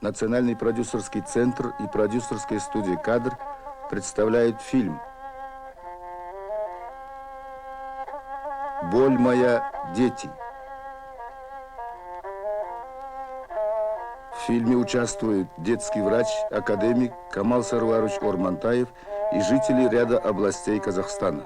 Национальный продюсерский центр и продюсерская студия «Кадр» представляют фильм «Боль моя, дети». В фильме участвуют детский врач, академик Камал Сарварович Ормантаев и жители ряда областей Казахстана.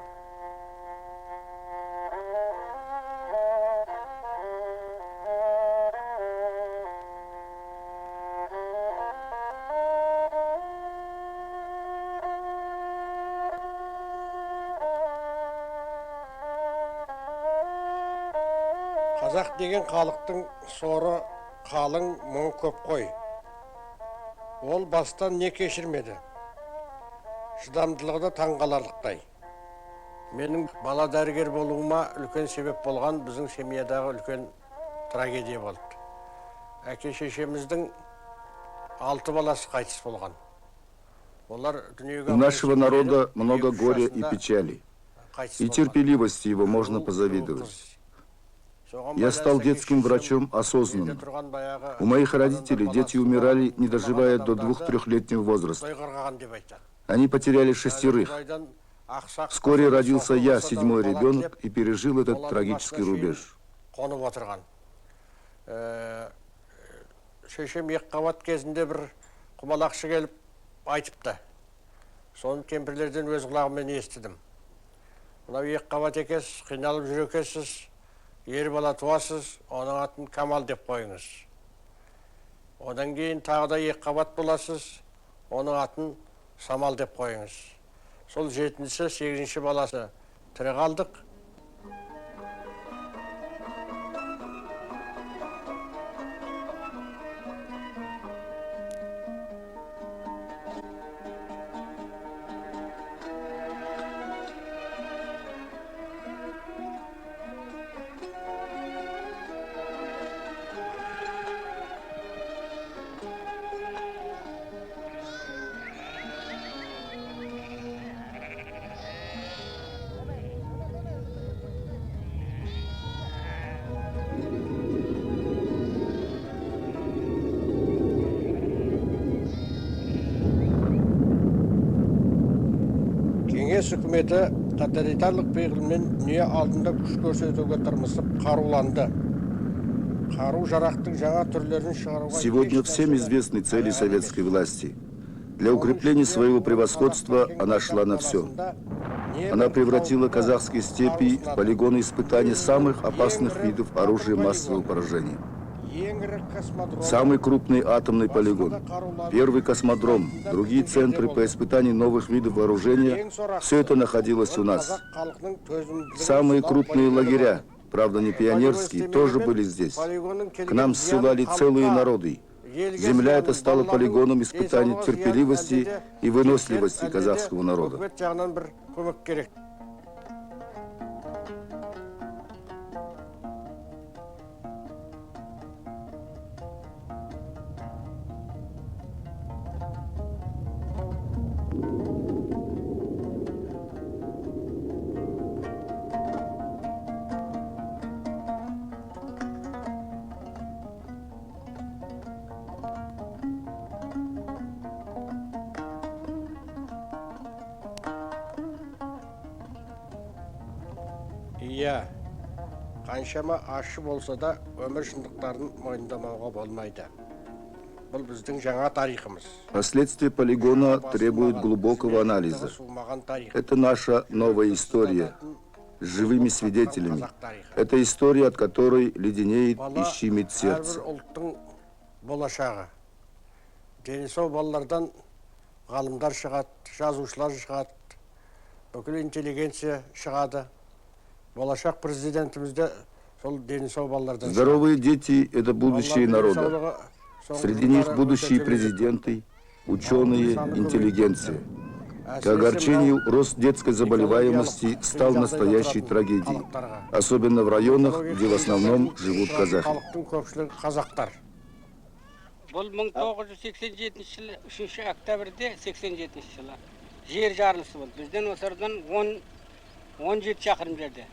Қазақ деген халықтың соры қалың, мұңы көп қой. Ол бастан не кешірмеді. Шыдамдылығы да таңғаларлықтай. Менің бала дәрігер болуыма үлкен себеп болған біздің семьядағы үлкен трагедия болды. Әке шешеміздің 6 баласы қайтыс болған. У нашего народа много горя и печали, и терпеливости его можно позавидовать. Я стал детским врачом осознанно. У моих родителей дети умирали, не доживая до 2-3-летнего возраста. Они потеряли 6. Вскоре родился я, 7-й ребенок, и пережил этот трагический рубеж. Шешем екқабат кезінде бір құмалақшы келіп айтыпты. Соны кемпірлерден өз құлағыммен естідім. Мынау екқабат екесіз, қиналып жүр екесіз, ер бала туасыз, оның атын Камал деп қойыңыз. Одан кейін тағы да екқабат боласыз, оның атын Самал деп қойыңыз. Сол 7-ші, 8-ші баласы тірі қалдық. Кеңес үкіметі тоталитарлық пиғылмен дүние алдында күш көрсетуге тырмысып қаруланды. Қару-жарақтың жаңа түрлерін шығаруға... Сегодня всем известны цели советской власти. Для укрепления своего превосходства она шла на все. Она превратила казахские степи в полигоны испытаний самых опасных видов оружия массового поражения. Самый крупный атомный полигон, первый космодром, другие центры по испытанию новых видов вооружения – все это находилось у нас. Самые крупные лагеря, правда не пионерские, тоже были здесь. К нам ссылали целые народы. Земля эта стала полигоном испытаний терпеливости и выносливости казахского народа. Иә, қаншама ащы болса да, өмір шындықтарын мойындамауға болмайды. Бұл біздің жаңа тарихымыз. Последствия полигона требуют глубокого анализа. Это наша новая история с живыми свидетелями. Это история, от которой леденеет и щемит сердце. Дені сау балалардан ғалымдар шығады, жазушылар шығады, бүкіл интеллигенция шығады. Болашақ президентімізде сол дені сау балалардан. Здоровые дети – это будущее народа. Среди них будущие президенты, ученые, интеллигенция. К огорчению, рост детской заболеваемости стал настоящей трагедией, особенно в районах, где в основном живут казахи. Бұл 1987 жылы 3 октябрьде 87 жылы жер жарылысы болды. Бізден осырдан 17 шақырым жерде.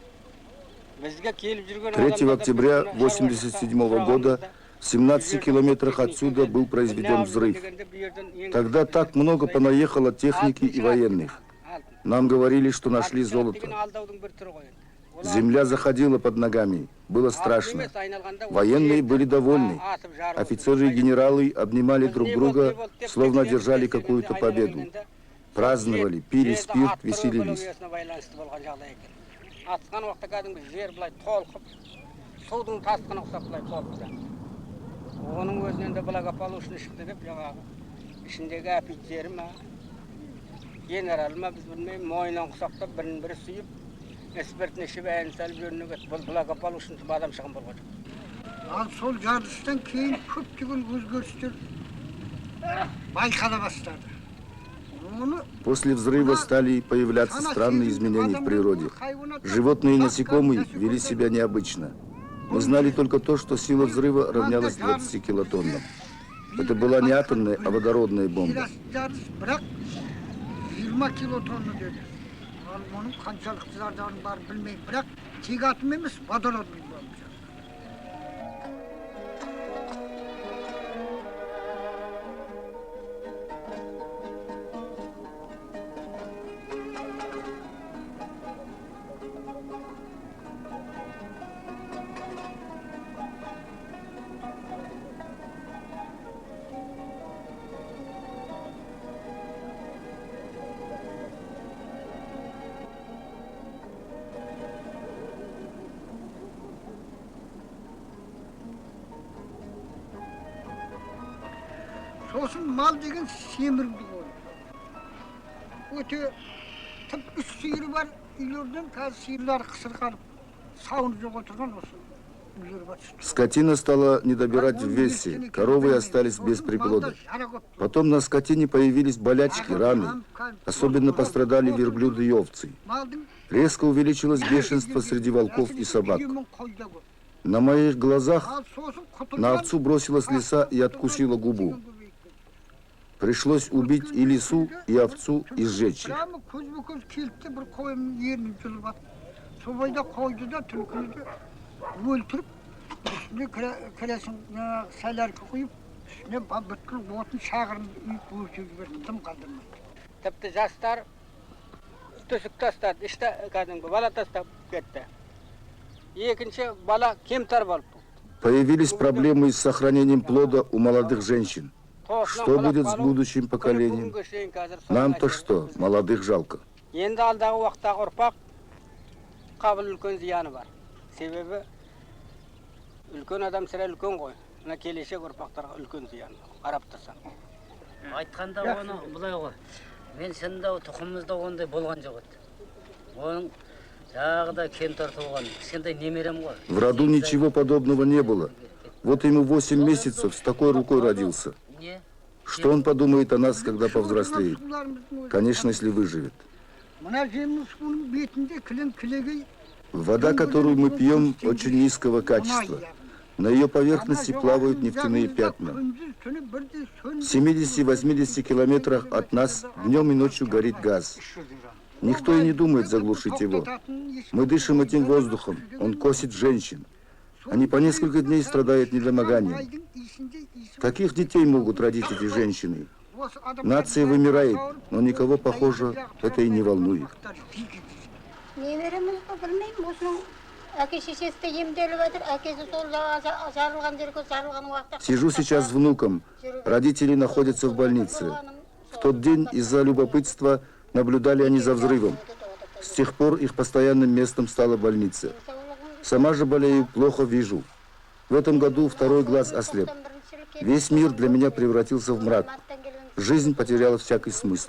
3 октября 1987 года В 17 километрах отсюда был произведен взрыв. Тогда так много понаехало техники и военных. Нам говорили, что нашли золото. Земля заходила под ногами. Было страшно. Военные были довольны. Офицеры и генералы обнимали друг друга, словно одержали какую-то победу. Праздновали, пили спирт, веселились. Оның өзінен де благополучно шықты деп, жаңағы ішіндегі офицері ма, генерал ма, біз білмеймін, мойнынан құсақтап, бірін-бірі сүйіп, экспертіне ішіп әйін салып жөніне кетті. Бұл благополучно адам шығын болған жоқ. Ал сол жарылыстан кейін көптеген өзгерістер байқала бастады. После взрыва стали появляться странные изменения в природе. Животные и насекомые вели себя необычно. Мы знали только то, что сила взрыва равнялась 20 килотоннам. Это была не атомная, а водородная бомба. Sosun mal деген семірді ғой. Өте тіп үш сиыры бар үйлерден, қазір сиырлары қысыр сауын жоқ отырған осы үйлер бар. Скотина стала не добирать в весе, коровы остались без приплода. Потом на скотине появились болячки, раны. Особенно пострадали верблюды и овцы. Резко увеличилось бешенство среди волков и собак. На моих глазах на овцу бросилась лиса и откусила губу. Пришлось убить и лису, и овцу, и сжечь их. Тіпті жастар төсік тастады, ішті кәдімгі бала тастап кетті. Екінші бала кемтар болып. Появились проблемы с сохранением плода у молодых женщин. Что будет с будущим поколением? Нам-то что, молодых жалко. Енді алдағы уақыттағы ұрпақ қабыл үлкен зияны бар. Себебі үлкен адам сірә үлкен ғой. Мына келешек ұрпақтарға үлкен зияны. Қарап тұрсаң. Айтқанда оны бұлай ғой. Мен сенде тұқымымызда ондай болған жоқ еді. Оның жағыда кемтар туған. Кішкентай немерем ғой. В роду ничего подобного не было. Вот ему 8 месяцев с такой рукой родился. Что он подумает о нас, когда повзрослеет? Конечно, если выживет. Вода, которую мы пьем, очень низкого качества. На ее поверхности плавают нефтяные пятна. В 70-80 километрах от нас днем и ночью горит газ. Никто и не думает заглушить его. Мы дышим этим воздухом, он косит женщин. Они по несколько дней страдают недомоганием. Каких детей могут родить эти женщины? Нация вымирает, но никого, похоже, это и не волнует. Сижу сейчас с внуком. Родители находятся в больнице. В тот день из-за любопытства наблюдали они за взрывом. С тех пор их постоянным местом стала больница. Сама же болею, плохо вижу. В этом году второй глаз ослеп. Весь мир для меня превратился в мрак. Жизнь потеряла всякий смысл.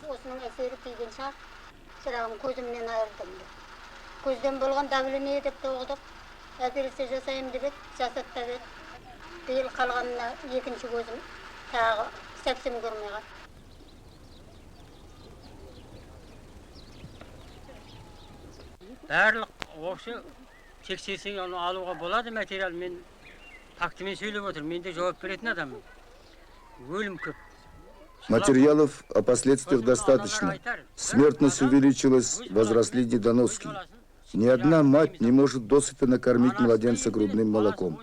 Барлық осы тексерсең оны алуға болады материал. Мен фактімен сөйлеп отыр. Мен де жауап беретін адаммын. Өлім көп. Материалов о последствиях достаточно. Смертность увеличилась, возросли недоноски. Ни одна мать не может досыта накормить младенца грудным молоком.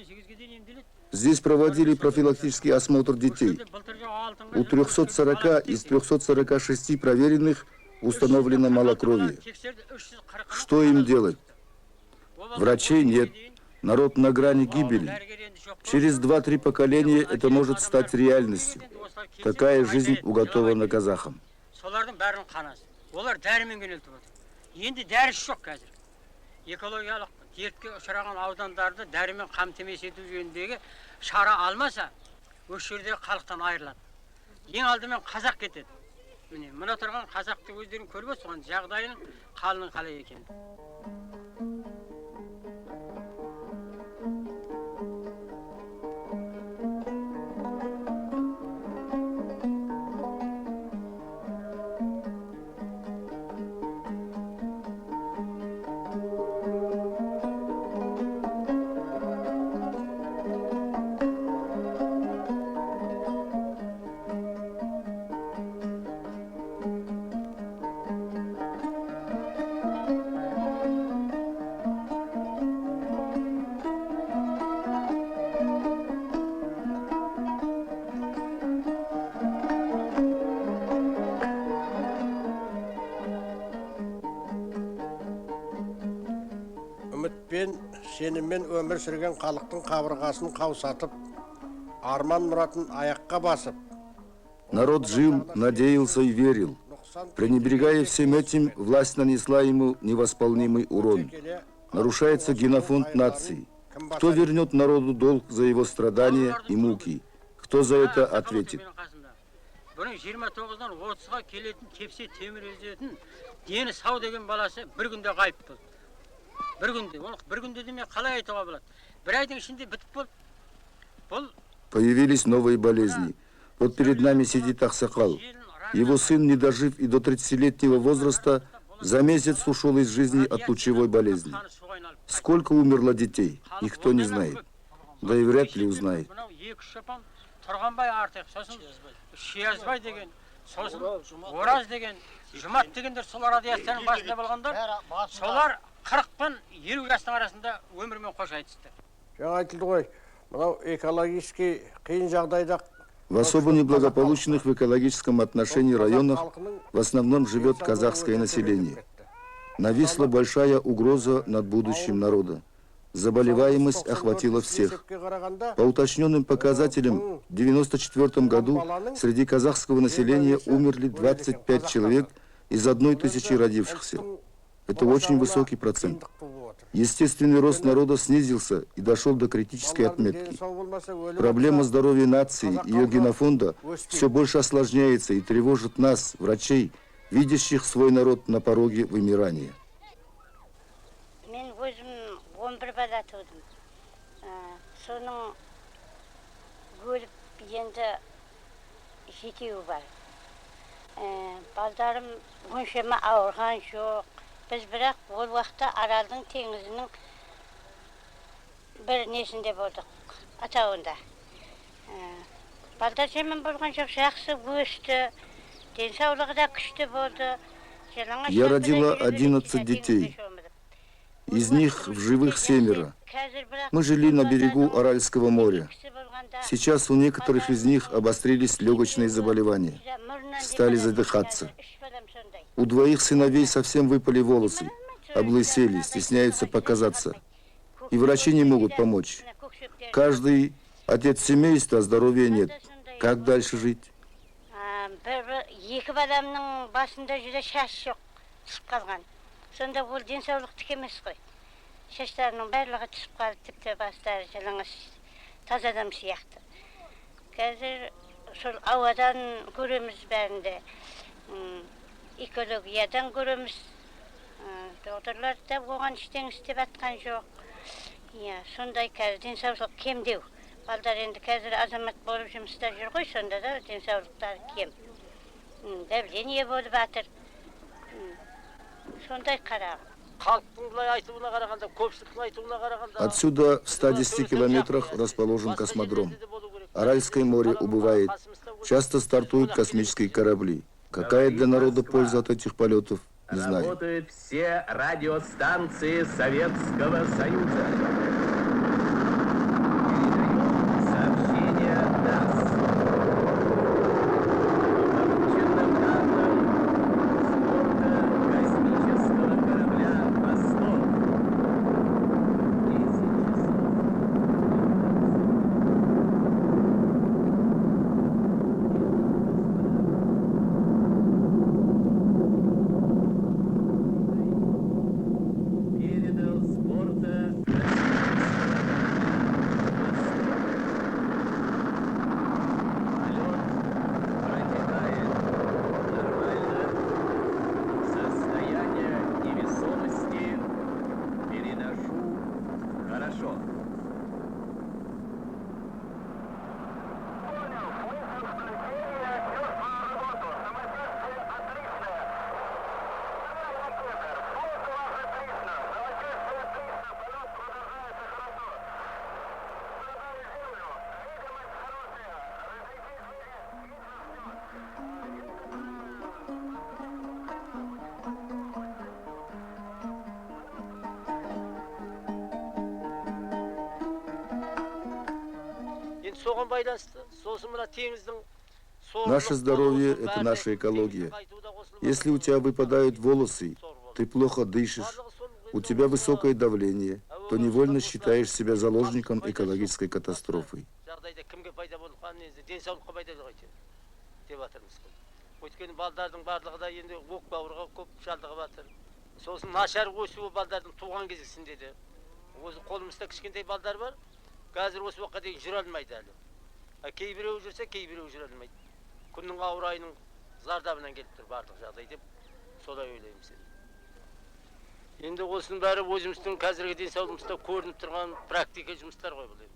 Здесь проводили профилактический осмотр детей. У 340 из 346 проверенных установлено малокровие. Что им делать? Врачей нет. Народ на грани гибели. Через 2-3 поколения это может стать реальностью. Такая жизнь уготована казахам. Экологиялық дертке ұшыраған аудандарды дәрімен қамтамасыз ету жөніндегі шара алмаса, осы жерде халықтан айырылады. Ең алдымен қазақ кетеді. Міне, мына тұрған қазақты өздерің көріп отырған жағдайының қалының қалай екенін. Үмітпен, сеніммен өмір сүрген халықтың қабырғасын қаусатып, арман мұратын аяққа басып. Народ жил, надеялся и верил. Пренебрегая всем этим, власть нанесла ему невосполнимый урон. Нарушается генофонд нации. Кто вернет народу долг за его страдания и муки? Кто за это ответит? Бұның 29-дан 30-ға келетін кепсе темір өзетін дені сау деген баласы бір күнде қайып болды. Бір күнде деме қалай айтуға болады. Бір айдың ішінде бітіп болды. Появились новые болезни. Вот перед нами сидит Аксакал. Его сын, не дожив и до 30-летнего возраста, за месяц ушел из жизни от лучевой болезни. Сколько умерло детей, никто не знает. Да и вряд ли узнает. Тұрғанбай артық, сосын Шиязбай деген, сосын Ораз деген, Жұмат дегендер сол радиацияның басында болғандар, солар 40 пен 50 жастың арасында өмірмен қош айтысты. Жаңа айтылды ғой, мынау экологический қиын жағдайда. В особо неблагополучных в экологическом отношении районах в основном живет казахское население. Нависла большая угроза над будущим народа. Заболеваемость охватила всех. По уточненным показателям, в 1994 году среди казахского населения умерли 25 человек из 1000 родившихся. Это очень высокий процент. Естественный рост народа снизился и дошел до критической отметки. Проблема здоровья нации и ее генофонда все больше осложняется и тревожит нас, врачей, видящих свой народ на пороге вымирания. 11 бала тудым. Соның өліп енді 7-еу бар. Балдарым оншама ауырған жоқ. Біз бірақ ол уақытта Аралдың теңізінің бір несінде болдық, атауында. Балдар жемін болған жоқ, жақсы өсті, денсаулығы да күшті болды. Я родила 11 детей. Из них в живых 7. Мы жили на берегу Аральского моря. Сейчас у некоторых из них обострились легочные заболевания. Стали задыхаться. У 2 сыновей совсем выпали волосы, облысели, стесняются показаться. И врачи не могут помочь. Каждый отец семейства, а здоровья нет. Как дальше жить? Сонда ол денсаулықты кемес қой. Шаштарының барлығы түсіп қалды, тіпті бастары жылыңыз таза адам сияқты. Қазір сол ауадан көреміз бәрінде, экологиядан көреміз. Доғдырлар да оған іштен істеп атқан жоқ. Сондай қазір денсаулық кемдеу. Балдар енді қазір азамат болып жұмыста жүр ғой, сонда да денсаулықтары кем. Давление болып атыр. Отсюда в 110 километрах расположен космодром. Аральское море убывает. Часто стартуют космические корабли. Какая для народа польза от этих полетов, не знаю. Работают все радиостанции Советского Союза. соған байланысты. Сосын мына теңіздің Наше здоровье – это наша экология. Если у тебя выпадают волосы, ты плохо дышишь, у тебя высокое давление, то невольно считаешь себя заложником экологической катастрофы. жағдайда кімге пайда болған енді денсаулыққа пайда жоқ деп жатырмыз ғой. Өйткені балдардың барлығы да енді оқ бауырға көп шалдығып жатыр. Сосын нашар өсуі балдардың туған кезінде де. Өзі қолымызда кішкентай балдар бар, қазір осы уақытқа дейін жүре алмайды әлі. Кейбіреу жүрсе, кейбіреу жүре алмайды. Күннің ауыр айының зардабынан келіп тұр барлық жағдай деп солай ойлаймыз. Енді осының бәрі өзіміздің қазіргі денсаулығымызда көрініп тұрған практика жұмыстар ғой бұл енді.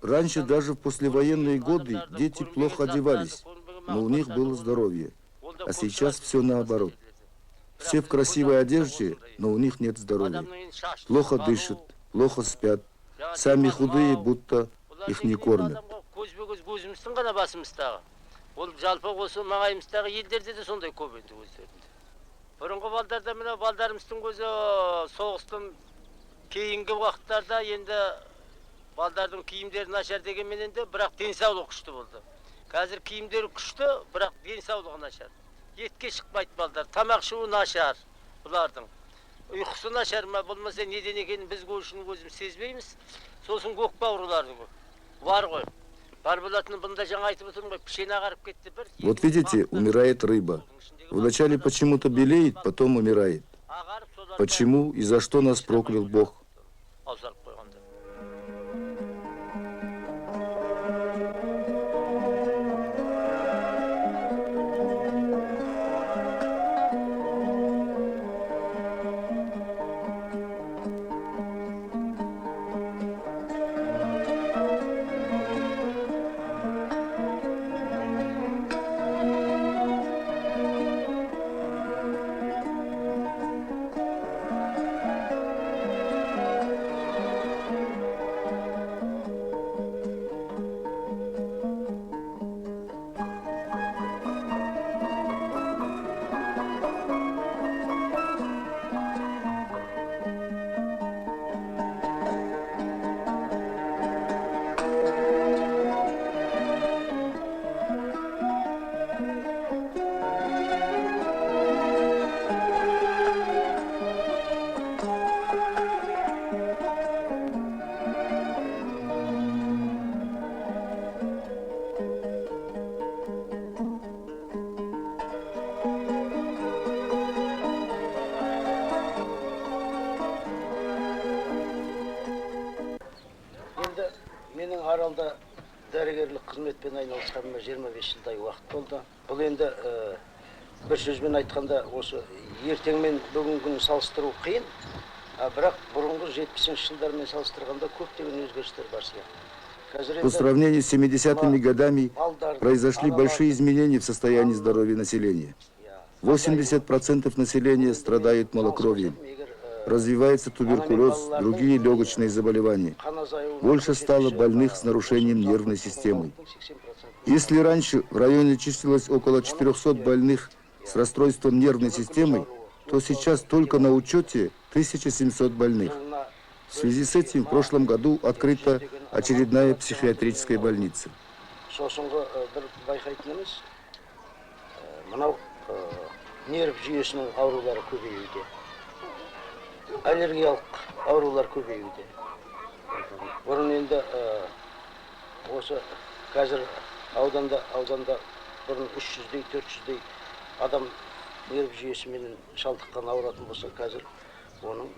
Раньше даже в послевоенные годы дети плохо одевались, но у них было здоровье. А сейчас все наоборот. Все в красивой одежде, но у них нет здоровья. Плохо дышат, плохо спят. Сами худые, будто их не кормят. Ол жалпы осы маңайымыздағы елдерде де сондай көп енді өздерінде. Бұрынғы балдарда мына балдарымыздың өзі соғыстан кейінгі уақыттарда енді балдардың киімдері нашар дегенменен де бірақ денсаулығы күшті болды. Қазір киімдері күшті, бірақ денсаулығы нашар. Етке шықпайды балдар, тамақ ішуі нашар бұлардың. Ұйқысы нашар ма болмаса неден екенін біз үшін өзіміз сезбейміз. Сосын көк бауырларды бар ғой. Вот видите, умирает рыба. Вначале почему-то белеет, потом умирает. Почему и за что нас проклял Бог? Аралда дәрігерлік қызметпен айналысқаныма 25 жылдай уақыт болды. Бұл енді бір сөзбен айтқанда осы ертең мен бүгінгі күні салыстыру қиын, бірақ бұрынғы 70-ші жылдармен салыстырғанда көптеген өзгерістер бар сияқты. По сравнению с 70-ми годами произошли большие изменения в состоянии здоровья населения. 80% населения страдают малокровием. Развивается туберкулез, другие легочные заболевания. Больше стало больных с нарушением нервной системы. Если раньше в районе числилось около 400 больных с расстройством нервной системы, то сейчас только на учете 1700 больных. В связи с этим в прошлом году открыта очередная психиатрическая больница. Аллергиялық аурулар көбеюде. Бұрын енді осы қазір ауданда бұрын 300-дей, 400-дей адам нерв жүйесімен шалдыққан ауыратын болса, қазір оның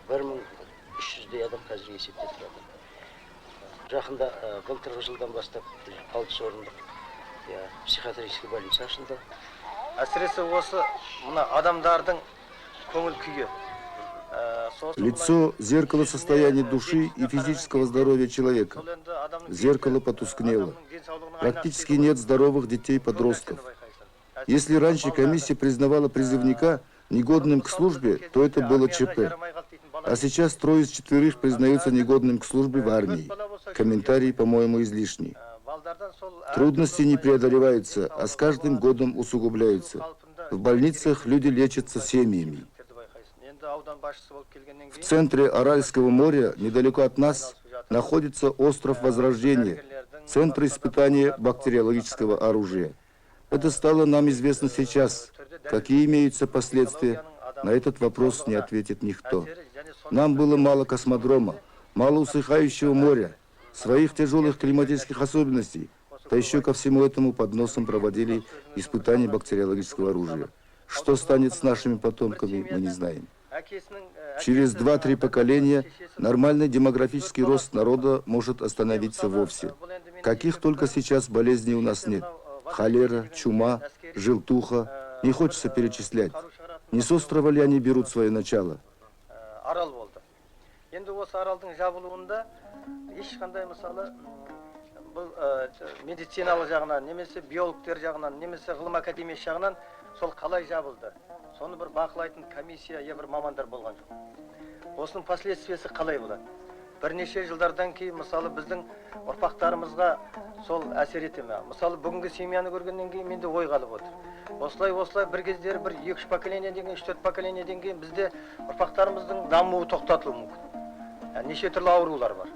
1300-дей адам қазір есепте тұрады. Жақында былтырғы жылдан бастап 6 орындық психиатрический больница ашылды. Әсіресе осы мына адамдардың көңіл күйі. Лицо – зеркало состояния души и физического здоровья человека. Зеркало потускнело. Практически нет здоровых детей-подростков. Если раньше комиссия признавала призывника негодным к службе, то это было ЧП. А сейчас 3 из 4 признаются негодным к службе в армии. Комментарии, по-моему, излишни. Трудности не преодолеваются, а с каждым годом усугубляются. В больницах люди лечатся семьями. В центре Аральского моря, недалеко от нас, находится остров Возрождения, центр испытания бактериологического оружия. Это стало нам известно сейчас. Какие имеются последствия? На этот вопрос не ответит никто. Нам было мало космодрома, мало усыхающего моря, своих тяжелых климатических особенностей. Да еще ко всему этому под носом проводили испытания бактериологического оружия. Что станет с нашими потомками, мы не знаем. Через 2-3 поколения нормальный демографический рост народа может остановиться вовсе. Каких только сейчас болезней у нас нет. Холера, чума, желтуха. Не хочется перечислять. Не с острова ли они берут свое начало? Арал болды. Енді осы аралдың жабылуында ешқандай мысалы бұл медициналық жағынан, немесе биологтер жағынан, немесе ғылым академиясы жағынан сол қалай жабылды. Соны бір бақылайтын комиссия, бір мамандар болған жоқ. Осының последствиясы қалай болады? Бірнеше жылдардан кейін мысалы біздің ұрпақтарымызға сол әсер ете ме? Мысалы бүгінгі семьяны көргеннен кейін менде ой қалып отыр. Осылай бір кездері бір 2-3 поколенияден кейін, 3-4 поколенияден кейін бізде ұрпақтарымыздың дамуы тоқтатылуы мүмкін. Неше түрлі аурулар бар.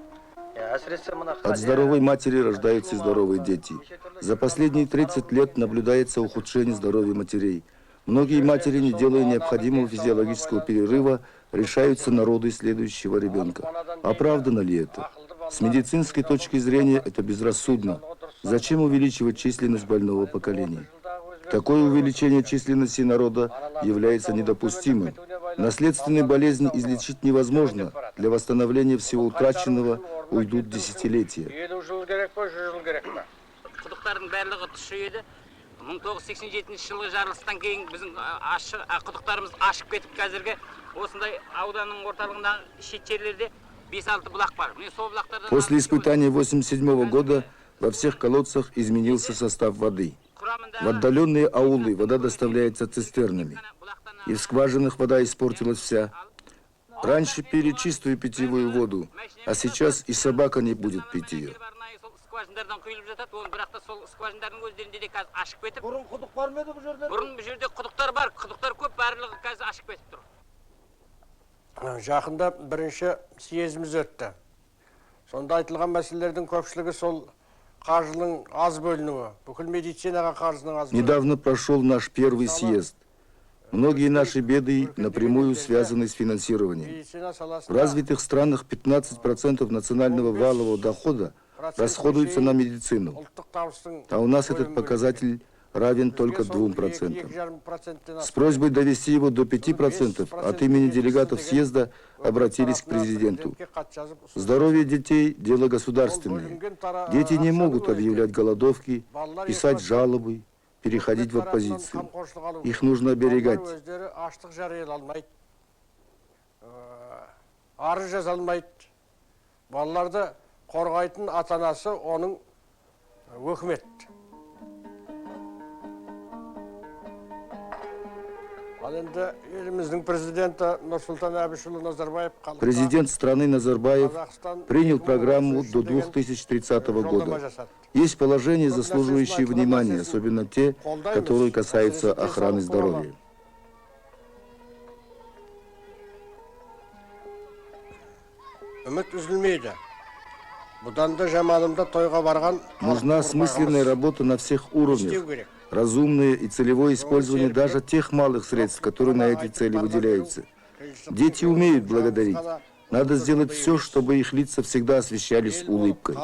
От здоровой матери рождаются здоровые дети. За последние 30 лет наблюдается ухудшение здоровья матерей. Многие матери, не делая необходимого физиологического перерыва, решаются на роды следующего ребенка. Оправдано ли это? С медицинской точки зрения это безрассудно. Зачем увеличивать численность больного поколения? Такое увеличение численности народа является недопустимым. Наследственные болезни излечить невозможно. Для восстановления всего утраченного уйдут десятилетия. 1987 жылғы жарылыстан кейін біздің құдықтарымыз ашып кетіп қазіргі осындай ауданның орталығындағы шет жерлерде 5-6 бұлақ бар. После испытания 1987 года во всех колодцах изменился состав воды. В отдаленные аулы вода доставляется цистернами. И в скважинах вода испортилась вся. Раньше пили чистую питьевую воду, а сейчас и собака не будет пить ее. Скважиндардан құйылып жатады, оны бірақта сол скважиндардың өздерінде де қазір ашып кетіп. Бұрын құдық бар ма еді бұл жерде? Бұрын бұл жерде құдықтар бар, құдықтар көп, барлығы қазір ашып кетіп тұр. Жақында бірінші съезіміз өтті. Сонда айтылған мәселелердің көпшілігі сол қаржының аз бөлінуі, бүкіл медицинаға қаржының аз бөлінуі. Недавно прошел наш первый съезд. Многие наши беды напрямую связаны с финансированием. В развитых странах 15% национального валового дохода расходуется на медицину, а у нас этот показатель равен только 2%. С просьбой довести его до 5% от имени делегатов съезда обратились к президенту. Здоровье детей – дело государственное. Дети не могут объявлять голодовки, писать жалобы, переходить в оппозицию. Их нужно оберегать. Қорғайтын атанасы оның өкімет. Ал енді еліміздің президенті Нұрсұлтан Әбішұлы Назарбаев Президент страны Назарбаев принял программу до 2030 года. Есть положения, заслуживающие внимания, особенно те, которые касаются охраны здоровья. Үміт үзілмейді. Нужна осмысленная работа на всех уровнях, разумное и целевое использование даже тех малых средств, которые на эти цели выделяются. Дети умеют благодарить. Надо сделать все, чтобы их лица всегда освещались улыбкой.